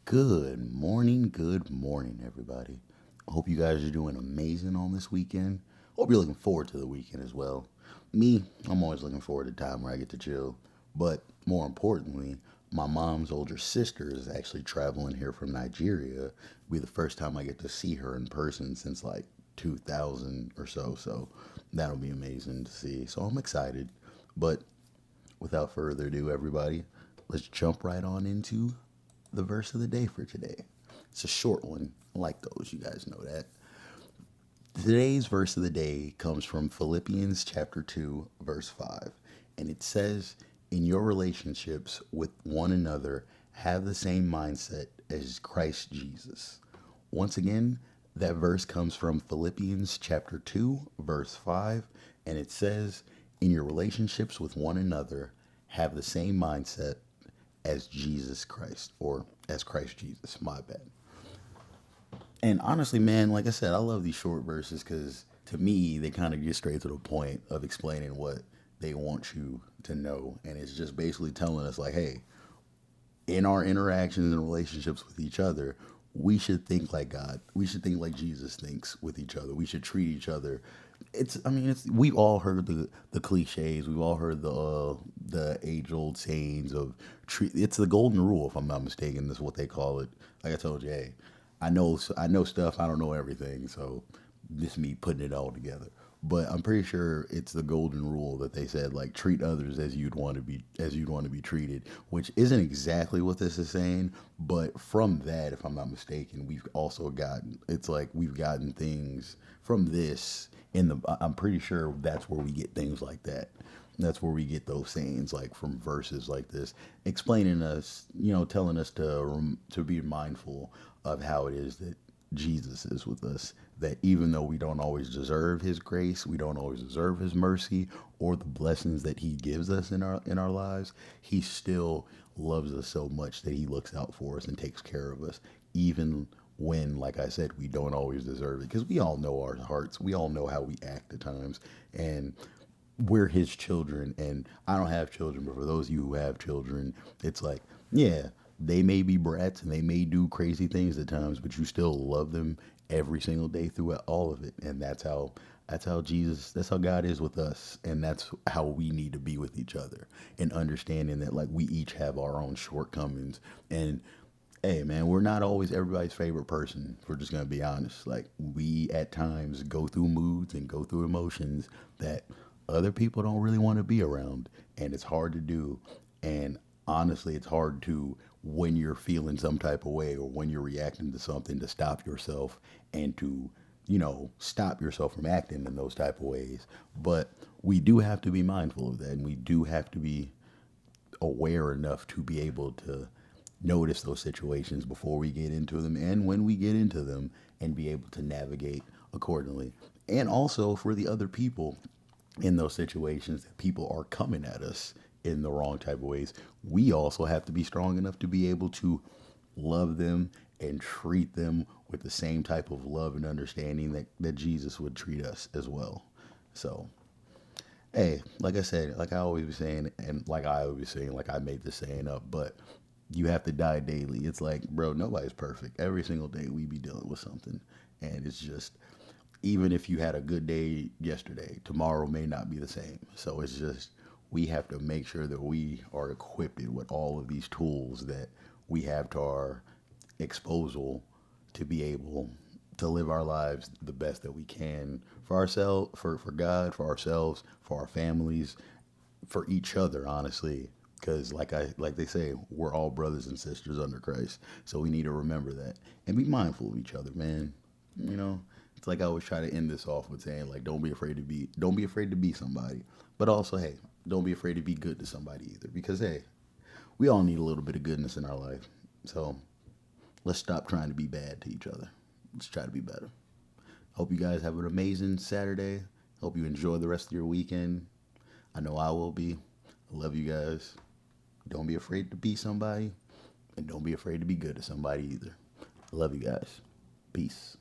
Good morning, everybody. I hope you guys are doing amazing on this weekend. Hope you're looking forward to the weekend as well. Me, I'm always looking forward to time where I get to chill. But more importantly, my mom's older sister is actually traveling here from Nigeria. It'll be the first time I get to see her in person since like 2000 or so. So that'll be amazing to see. So I'm excited. But without further ado, everybody, let's jump right on into the verse of the day for today. It's a short one. I like those, you guys know that. Today's verse of the day comes from Philippians chapter 2, verse 5. And it says, in your relationships with one another, have the same mindset as Christ Jesus. Once again, that verse comes from Philippians chapter 2, verse 5. And it says, in your relationships with one another, have the same mindset as Jesus Christ, or as Christ Jesus, my bad. And honestly, man, like I said, I love these short verses because to me, they kind of get straight to the point of explaining what they want you to know. And it's just basically telling us, like, hey, in our interactions and relationships with each other, we should think like God. We should think like Jesus thinks with each other. We should treat each other. We've all heard the cliches. We've all heard the age old sayings of treat. It's the golden rule, if I'm not mistaken. That's what they call it. Like I told you, hey, I know stuff. I don't know everything. So this is me putting it all together. But I'm pretty sure it's the golden rule that they said, like, treat others as you'd want to be treated, which isn't exactly what this is saying, but from that, if I'm not mistaken, we've also gotten it's like we've gotten things from this in the I'm pretty sure that's where we get things like that. That's where we get those sayings, like from verses like this, explaining us, telling us to be mindful of how it is that Jesus is with us. That even though we don't always deserve His grace, we don't always deserve His mercy or the blessings that He gives us in our lives, He still loves us so much that He looks out for us and takes care of us, even when, like I said, we don't always deserve it. Because we all know our hearts, we all know how we act at times, and we're His children. And I don't have children, but for those of you who have children, it's like, yeah, they may be brats and they may do crazy things at times, but you still love them every single day throughout all of it. And that's how God is with us, and that's how we need to be with each other, and understanding that, like, we each have our own shortcomings. And hey, man, we're not always everybody's favorite person. If we're just gonna be honest. Like, we at times go through moods and go through emotions that other people don't really want to be around, and it's hard to do. And honestly, it's hard to, when you're feeling some type of way or when you're reacting to something, to stop yourself and to, stop yourself from acting in those type of ways. But we do have to be mindful of that, and we do have to be aware enough to be able to notice those situations before we get into them and when we get into them, and be able to navigate accordingly. And also for the other people in those situations that people are coming at us in the wrong type of ways, we also have to be strong enough to be able to love them and treat them with the same type of love and understanding that Jesus would treat us as well. So, hey, like I said, like I always be saying, and like I always be saying, like I made this saying up, but you have to die daily. It's like, bro, nobody's perfect. Every single day we be dealing with something. And it's just, even if you had a good day yesterday, tomorrow may not be the same. So it's just, we have to make sure that we are equipped with all of these tools that we have to our exposal to be able to live our lives the best that we can for ourselves, for God, for ourselves, for our families, for each other, honestly. Because like they say, we're all brothers and sisters under Christ. So we need to remember that and be mindful of each other, man. You know, it's like I always try to end this off with saying, like, don't be afraid to be somebody. But also, hey, don't be afraid to be good to somebody either. Because hey, we all need a little bit of goodness in our life. So let's stop trying to be bad to each other. Let's try to be better. Hope you guys have an amazing Saturday. Hope you enjoy the rest of your weekend. I know I will be. I love you guys. Don't be afraid to be somebody, and don't be afraid to be good to somebody either. I love you guys. Peace.